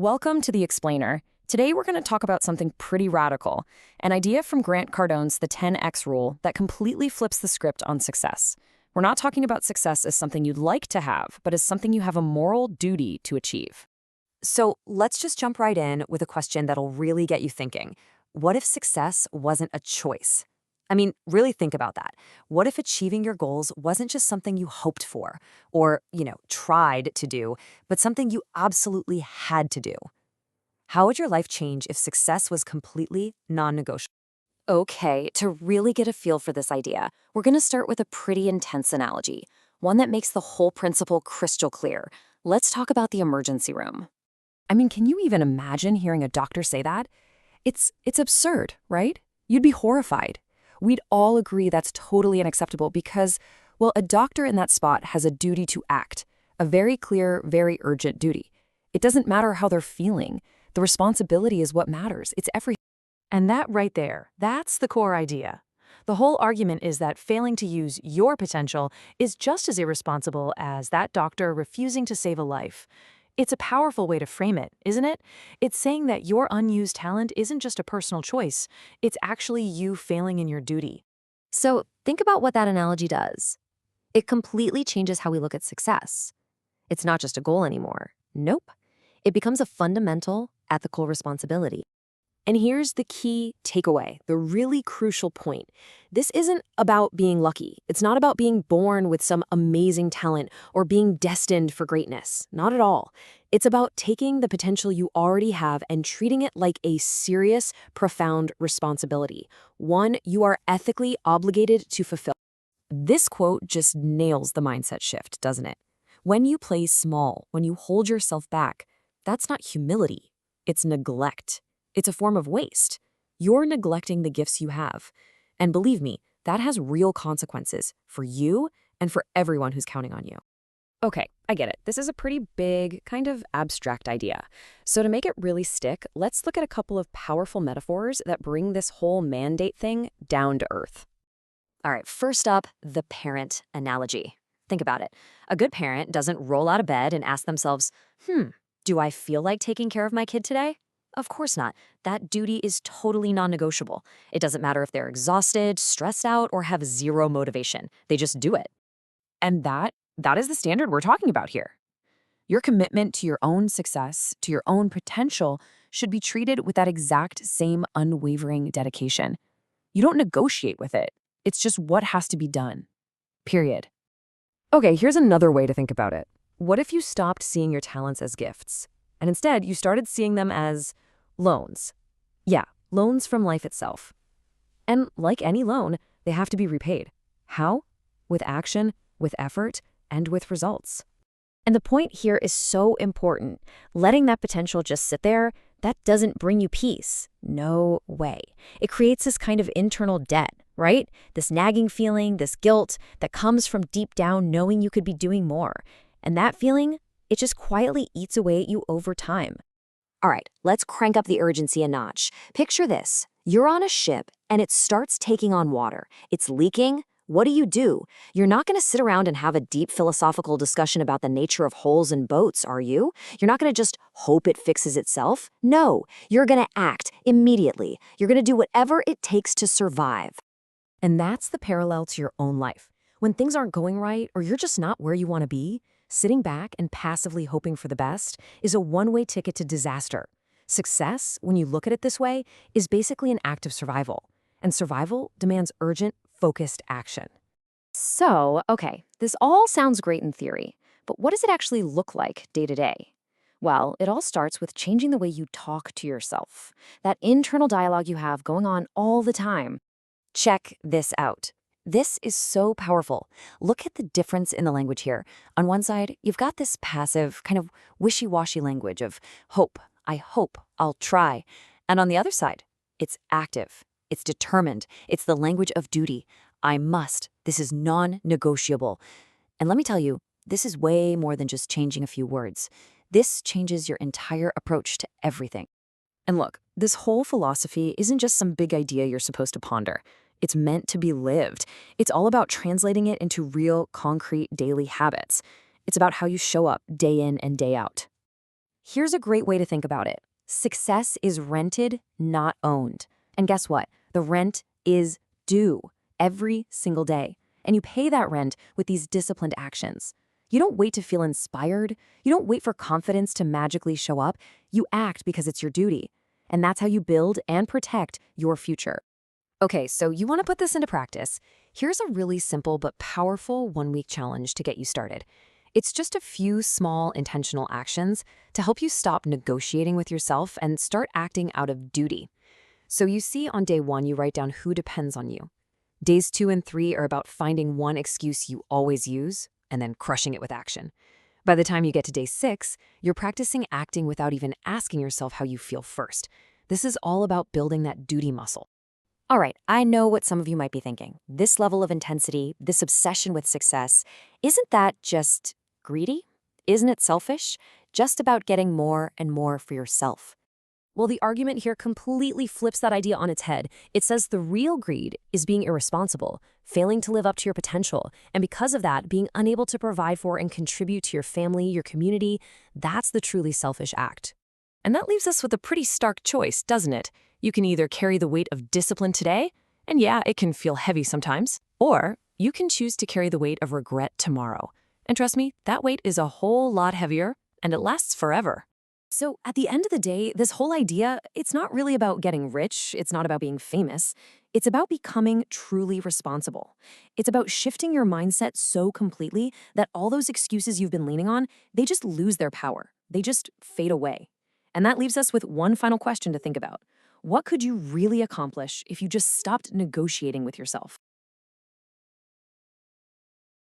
Welcome to The Explainer. Today we're going to talk about something pretty radical, an idea from Grant Cardone's The 10X Rule that completely flips the script on success. We're not talking about success as something you'd like to have, but as something you have a moral duty to achieve. So let's just jump right in with a question that'll really get you thinking. What if success wasn't a choice? I mean, really think about that. What if achieving your goals wasn't just something you hoped for or, tried to do, but something you absolutely had to do? How would your life change if success was completely non-negotiable? Okay, to really get a feel for this idea, we're going to start with a pretty intense analogy, one that makes the whole principle crystal clear. Let's talk about the emergency room. I mean, can you even imagine hearing a doctor say that? It's absurd, right? You'd be horrified. We'd all agree that's totally unacceptable because, well, a doctor in that spot has a duty to act, a very clear, very urgent duty. It doesn't matter how they're feeling. The responsibility is what matters. It's everything. And that right there, that's the core idea. The whole argument is that failing to use your potential is just as irresponsible as that doctor refusing to save a life. It's a powerful way to frame it, isn't it? It's saying that your unused talent isn't just a personal choice. It's actually you failing in your duty. So think about what that analogy does. It completely changes how we look at success. It's not just a goal anymore. Nope. It becomes a fundamental, ethical responsibility. And here's the key takeaway, the really crucial point. This isn't about being lucky. It's not about being born with some amazing talent or being destined for greatness. Not at all. It's about taking the potential you already have and treating it like a serious, profound responsibility, one you are ethically obligated to fulfill. This quote just nails the mindset shift, doesn't it? When you play small, when you hold yourself back, that's not humility. It's neglect. It's a form of waste. You're neglecting the gifts you have. And believe me, that has real consequences for you and for everyone who's counting on you. Okay, I get it. This is a pretty big, kind of abstract idea. So to make it really stick, let's look at a couple of powerful metaphors that bring this whole mandate thing down to earth. All right, first up, the parent analogy. Think about it. A good parent doesn't roll out of bed and ask themselves, do I feel like taking care of my kid today? Of course not. That duty is totally non-negotiable. It doesn't matter if they're exhausted, stressed out, or have zero motivation. They just do it. And that is the standard we're talking about here. Your commitment to your own success, to your own potential, should be treated with that exact same unwavering dedication. You don't negotiate with it. It's just what has to be done. Period. Okay, here's another way to think about it. What if you stopped seeing your talents as gifts, and instead you started seeing them as loans? Yeah, loans from life itself. And like any loan, they have to be repaid. How? With action, with effort, and with results. And the point here is so important. Letting that potential just sit there, that doesn't bring you peace. No way. It creates this kind of internal debt, right? This nagging feeling, this guilt that comes from deep down knowing you could be doing more. And that feeling, it just quietly eats away at you over time. All right, let's crank up the urgency a notch. Picture this. You're on a ship and it starts taking on water. It's leaking. What do? You're not going to sit around and have a deep philosophical discussion about the nature of holes in boats, are you? You're not going to just hope it fixes itself. No, you're going to act immediately. You're going to do whatever it takes to survive. And that's the parallel to your own life. When things aren't going right or you're just not where you want to be, sitting back and passively hoping for the best is a one-way ticket to disaster. Success, when you look at it this way, is basically an act of survival. And survival demands urgent, focused action. So, okay, this all sounds great in theory, but what does it actually look like day to day? Well, it all starts with changing the way you talk to yourself, that internal dialogue you have going on all the time. Check this out. This is so powerful. Look at the difference in the language here. On one side, you've got this passive, kind of wishy-washy language of hope. I hope. I'll try. And on the other side, it's active. It's determined. It's the language of duty. I must. This is non-negotiable. And let me tell you, this is way more than just changing a few words. This changes your entire approach to everything. And look, this whole philosophy isn't just some big idea you're supposed to ponder. It's meant to be lived. It's all about translating it into real, concrete, daily habits. It's about how you show up day in and day out. Here's a great way to think about it. Success is rented, not owned. And guess what? The rent is due every single day. And you pay that rent with these disciplined actions. You don't wait to feel inspired. You don't wait for confidence to magically show up. You act because it's your duty. And that's how you build and protect your future. Okay, so you want to put this into practice. Here's a really simple but powerful one-week challenge to get you started. It's just a few small intentional actions to help you stop negotiating with yourself and start acting out of duty. So you see on day 1, you write down who depends on you. Days 2 and 3 are about finding one excuse you always use and then crushing it with action. By the time you get to day 6, you're practicing acting without even asking yourself how you feel first. This is all about building that duty muscle. All right, I know what some of you might be thinking. This level of intensity, this obsession with success, isn't that just greedy? Isn't it selfish? Just about getting more and more for yourself. Well, the argument here completely flips that idea on its head. It says the real greed is being irresponsible, failing to live up to your potential, and because of that, being unable to provide for and contribute to your family, your community. That's the truly selfish act. And that leaves us with a pretty stark choice, doesn't it? You can either carry the weight of discipline today, and yeah, it can feel heavy sometimes, or you can choose to carry the weight of regret tomorrow. And trust me, that weight is a whole lot heavier, and it lasts forever. So at the end of the day, this whole idea, it's not really about getting rich. It's not about being famous. It's about becoming truly responsible. It's about shifting your mindset so completely that all those excuses you've been leaning on, they just lose their power. They just fade away. And that leaves us with one final question to think about. What could you really accomplish if you just stopped negotiating with yourself?